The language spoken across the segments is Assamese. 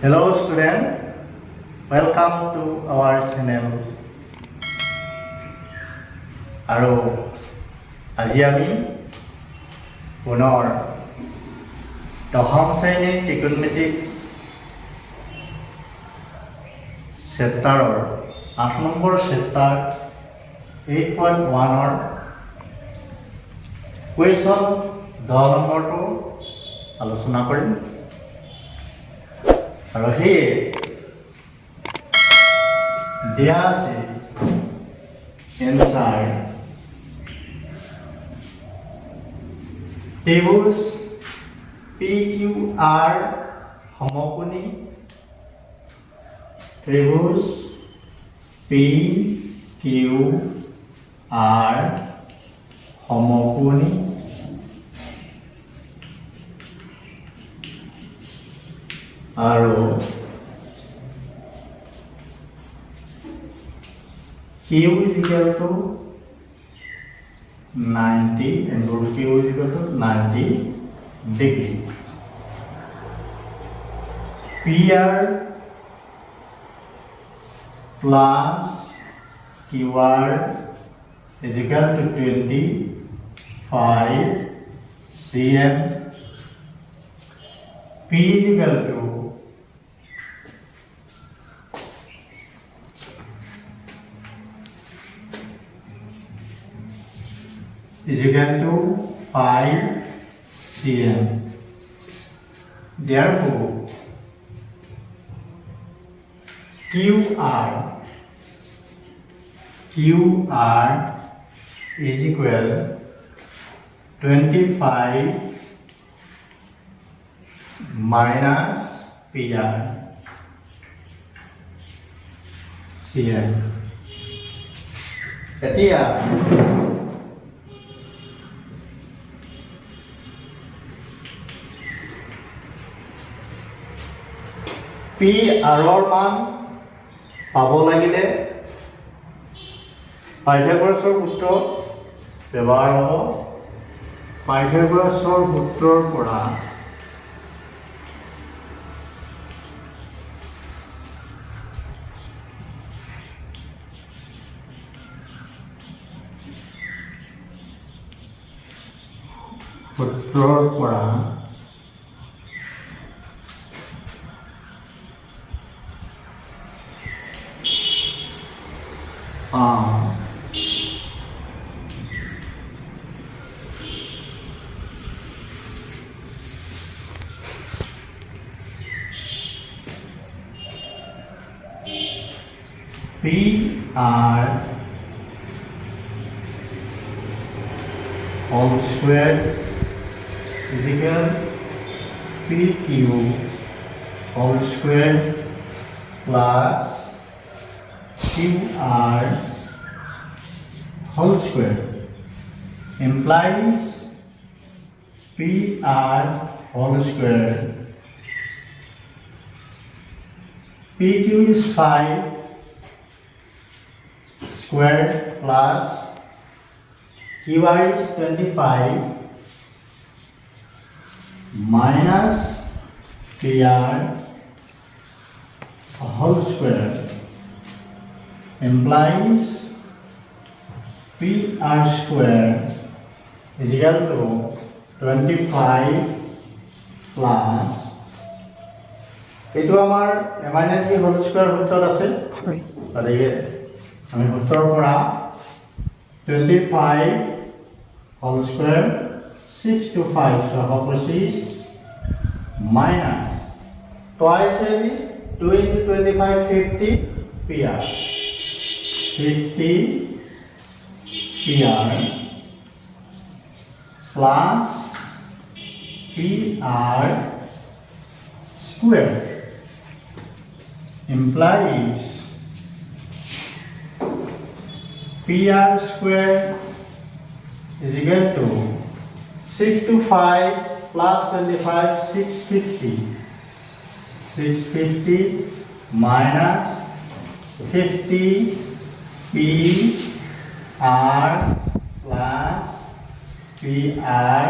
Hello student, welcome to our channel. আৰু আজি আমি পুনৰ দশম শ্ৰেণীৰ ত্ৰিকোণমিতিক চেপ্টাৰৰ 8 নম্বৰ চেপ্টাৰ 8.1 কুৱেশ্যন 10 নম্বৰটো আলোচনা কৰিম। আৰু সেয়ে দিয়া আছে এনসাৰ ত্ৰিভুজ PQR সমকোণী ত্ৰিভুজ PQR সমকোণী আৰু Q is equal to 90 and root Q is equal to 90 degree. PR plus QR is equal to 25 cm. P is equal to is equal to 5 cm. Therefore, QR is equal 25 minus PR cm. এতিয়া PR মান পাব লাগিলে পাইথাগোৰাছৰ সূত্ৰ ব্যৱহাৰ হ'ব। পাইথাগোৰাছৰ সূত্ৰৰ পৰা PR whole square is equal PQ whole square plus QR whole square implies PR whole square. PQ is 5 square plus QR is 25 minus PR whole square implies PR square is equal to 25 plus এইটো আমাৰ এমাইনাস হোল স্কয়াৰ সূত্ৰত আছে গতিকে আমি সূত্ৰৰ পৰা 25 whole square 6 to 5 625 minus twice 2 into 25 50 PR 50 PR plus PR square implies PR square is equal to 6 to 5 plus 25 650 minus 50 PR plus PR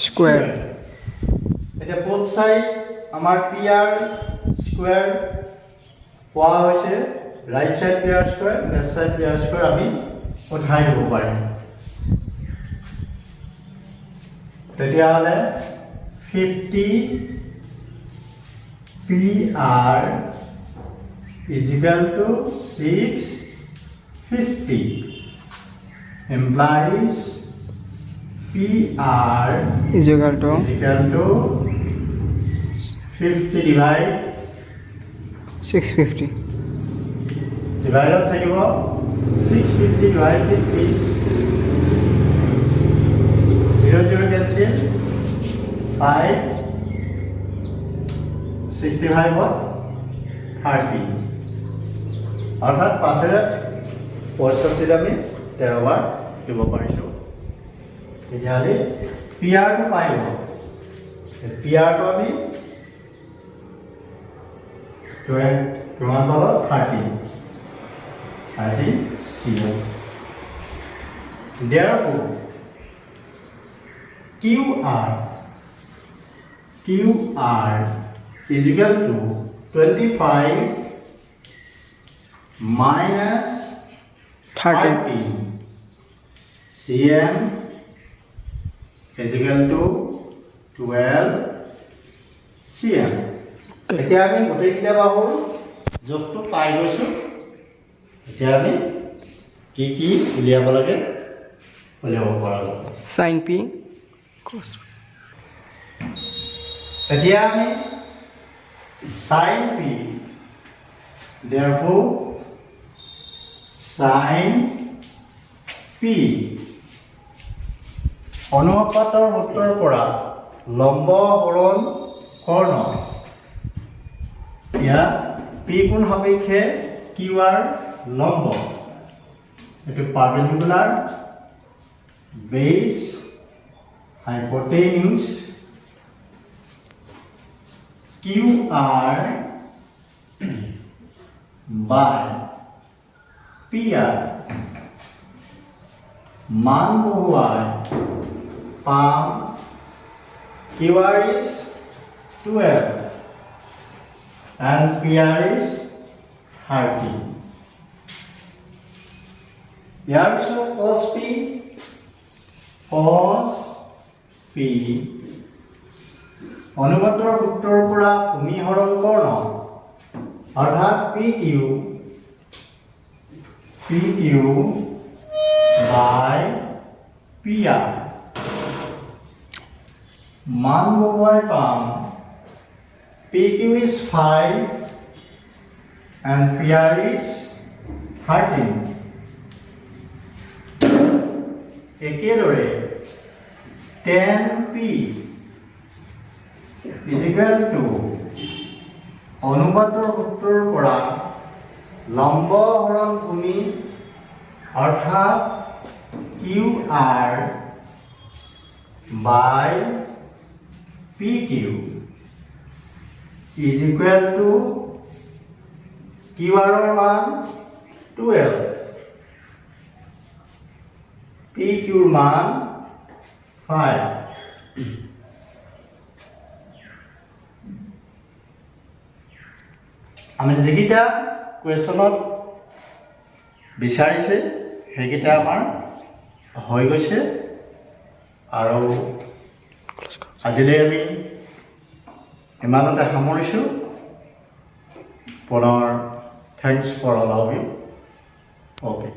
square. Both side our PR square পোৱা হৈছে right side P R square left side P R square আমি উঠাই দিব পাৰিম তেতিয়াহ'লে 50 PR is equal to 650 implies PR is equal to 50 divide 650 divide of থাকিব 650 divide 50 0 0 cancel 5 65 what 30 অর্থাৎ পাশের 65 আমি 13 বার দিব পাৰিছো তেতিয়াহ'লে PR টো পাই গ'ল PR টো আমি কিমান পালোঁ 30 0 therefore QR is equal to 25 minus 30 cm is equal to 12 cm. এতিয়া আমি গোটেইকেইটা বাহুৰ জোখটো পাই গৈছোঁ এতিয়া আমি কি কি উলিয়াব লাগে উলিয়াব পৰা যাব sin p cos p এতিয়া আমি sin p therefore sin p অনুপাতৰ সূত্ৰৰ পৰা লম্ব হৰণ কৰ্ণ ইয়া p কোণ সাপেক্ষে qr লম্ব এটো পাৰপেন্ডিকুলাৰ base hypotenuse QR by PR মান বহুৱাই পাম QR is 12 and PR is 30 ইয়াৰ পিছত cos P অনুপাতৰ সূত্ৰৰ পৰা ভূমি হৰণ কৰ্ণ অৰ্থাৎ PQ by PR মান বহুৱাই পাম PQ is 5 and PR is 13 একেদৰে 10P is equal to অনুপাতৰ সূত্ৰৰ পৰা লম্ব হৰণ ভূমি অৰ্থাৎ QR by PQ is equal to QR ৰ মান 12 PQ ৰ মান 5 আমি যেগিটা কোৱেশ্যনত বিচাৰিছে সেইগিটা আমাৰ হৈ গৈছে আৰু আজিলৈ আমি ইমানতে সামৰিছোঁ পুনৰ thanks for all of you okay